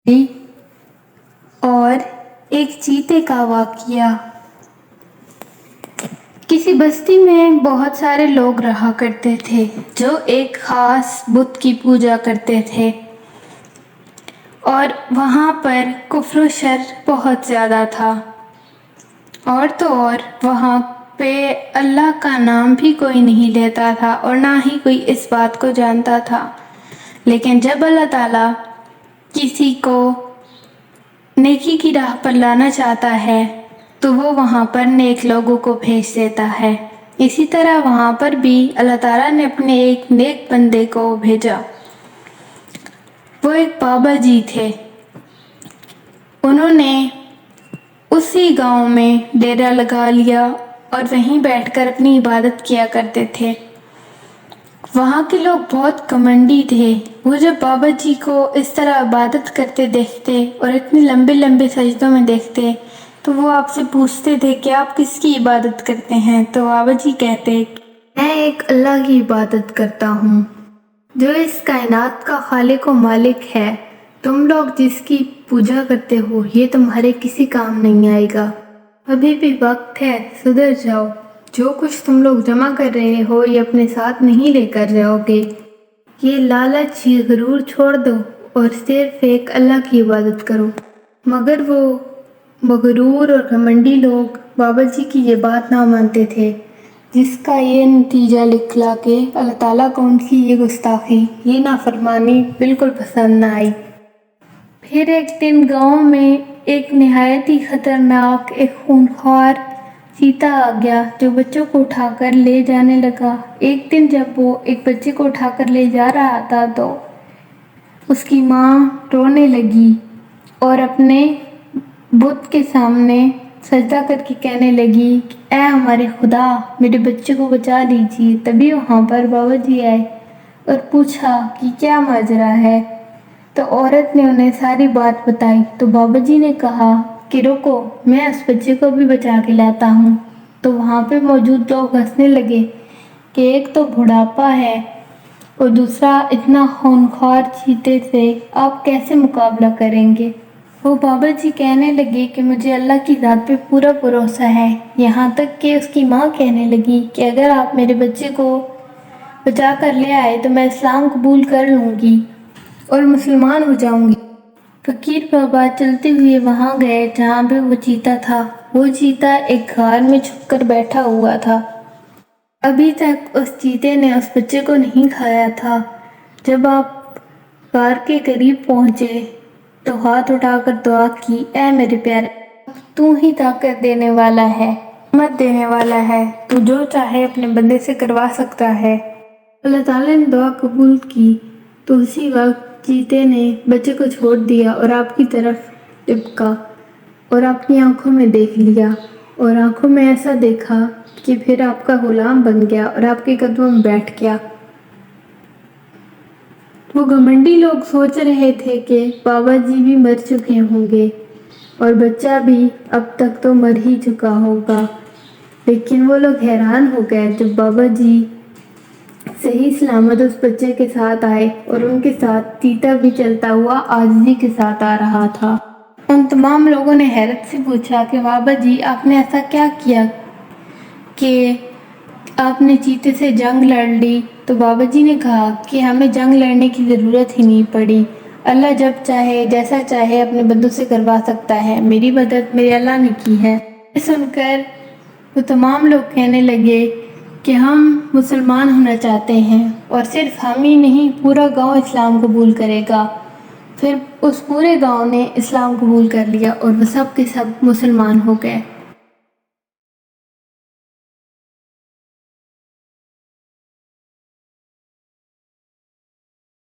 اور ایک چیتے کا واقعہ۔ کسی بستی میں بہت سارے لوگ رہا کرتے تھے جو ایک خاص بت کی پوجا کرتے تھے، اور وہاں پر کفر و شر بہت زیادہ تھا۔ اور تو اور وہاں پہ اللہ کا نام بھی کوئی نہیں لیتا تھا اور نہ ہی کوئی اس بات کو جانتا تھا۔ لیکن جب اللہ تعالیٰ کسی کو نیکی کی راہ پر لانا چاہتا ہے تو وہ وہاں پر نیک لوگوں کو بھیج دیتا ہے۔ اسی طرح وہاں پر بھی اللہ تعالیٰ نے اپنے ایک نیک بندے کو بھیجا۔ وہ ایک بابا جی تھے۔ انہوں نے اسی گاؤں میں ڈیرا لگا لیا اور وہیں بیٹھ کر اپنی عبادت کیا کرتے تھے۔ وہاں کے لوگ بہت گھمنڈی تھے۔ وہ جب بابا جی کو اس طرح عبادت کرتے دیکھتے اور اتنے لمبے لمبے سجدوں میں دیکھتے تو وہ آپ سے پوچھتے تھے کہ آپ کس کی عبادت کرتے ہیں؟ تو بابا جی کہتے میں ایک اللہ کی عبادت کرتا ہوں جو اس کائنات کا خالق و مالک ہے۔ تم لوگ جس کی پوجا کرتے ہو یہ تمہارے کسی کام نہیں آئے گا۔ ابھی بھی وقت ہے، سدھر جاؤ۔ جو کچھ تم لوگ جمع کر رہے ہو یہ اپنے ساتھ نہیں لے کر جاؤ گے۔ یہ لالچ، یہ غرور چھوڑ دو اور صرف ایک اللہ کی عبادت کرو۔ مگر وہ مغرور اور گھمنڈی لوگ بابا جی کی یہ بات نہ مانتے تھے، جس کا یہ نتیجہ نکلا کہ اللہ تعالیٰ کو ان کی یہ گستاخی، یہ نافرمانی بالکل پسند نہ آئی۔ پھر ایک دن گاؤں میں ایک نہایت ہی خطرناک، ایک خونخوار چیتا آ گیا جو بچوں کو اٹھا کر لے جانے لگا۔ ایک دن جب وہ ایک بچے کو اٹھا کر لے جا رہا تھا تو اس کی ماں رونے لگی اور اپنے بت کے سامنے سجدہ کر کے کہنے لگی کہ اے ہمارے خدا، میرے بچے کو بچا لیجیے۔ تبھی وہاں پر بابا جی آئے اور پوچھا کہ کیا ماجرا ہے؟ تو عورت نے انہیں ساری بات بتائی۔ تو بابا جی نے کہا کہ رکو، میں اس بچے کو بھی بچا کے لاتا ہوں۔ تو وہاں پہ موجود لوگ ہنسنے لگے کہ ایک تو بڑھاپا ہے اور دوسرا اتنا خونخوار چیتے سے آپ کیسے مقابلہ کریں گے؟ وہ بابا جی کہنے لگے کہ مجھے اللہ کی ذات پہ پورا بھروسہ ہے۔ یہاں تک کہ اس کی ماں کہنے لگی کہ اگر آپ میرے بچے کو بچا کر لے آئے تو میں اسلام قبول کر لوں گی اور مسلمان ہو جاؤں گی۔ فقیر بابا چلتے ہوئے وہاں گئے جہاں پہ وہ چیتا تھا۔ وہ چیتا ایک غار میں چھپ کر بیٹھا ہوا تھا۔ ابھی تک اس چیتے نے اس بچے کو نہیں کھایا تھا۔ جب آپ غار کے قریب پہنچے تو ہاتھ اٹھا کر دعا کی، اے میرے پیارے، تو ہی طاقت دینے والا ہے، ہمت دینے والا ہے، تو جو چاہے اپنے بندے سے کروا سکتا ہے۔ اللہ تعالیٰ نے دعا قبول کی تو اسی وقت چیتے نے بچے کو چھوڑ دیا اور آپ کی طرف ٹپکا اور اپنی آنکھوں میں دیکھ لیا، اور آنکھوں میں ایسا دیکھا کہ پھر آپ کا غلام بن گیا اور آپ کے قدموں میں بیٹھ گیا۔ وہ گھمنڈی لوگ سوچ رہے تھے کہ بابا جی بھی مر چکے ہوں گے اور بچہ بھی اب تک تو مر ہی چکا ہوگا، لیکن وہ لوگ حیران ہو گئے جب بابا جی صحیح سلامت اس بچے کے ساتھ آئے اور ان کے ساتھ چیتا بھی چلتا ہوا عاجزی کے ساتھ آ رہا تھا۔ ان تمام لوگوں نے حیرت سے پوچھا کہ بابا جی آپ نے ایسا کیا کیا کہ آپ نے چیتے سے جنگ لڑ لی؟ تو بابا جی نے کہا کہ ہمیں جنگ لڑنے کی ضرورت ہی نہیں پڑی، اللہ جب چاہے جیسا چاہے اپنے بندوں سے کروا سکتا ہے، میری مدد میرے اللہ نے کی ہے۔ سن کر وہ تمام لوگ کہنے لگے کہ ہم مسلمان ہونا چاہتے ہیں، اور صرف ہم ہی نہیں پورا گاؤں اسلام قبول کرے گا۔ پھر اس پورے گاؤں نے اسلام قبول کر لیا اور وہ سب کے سب مسلمان ہو گئے۔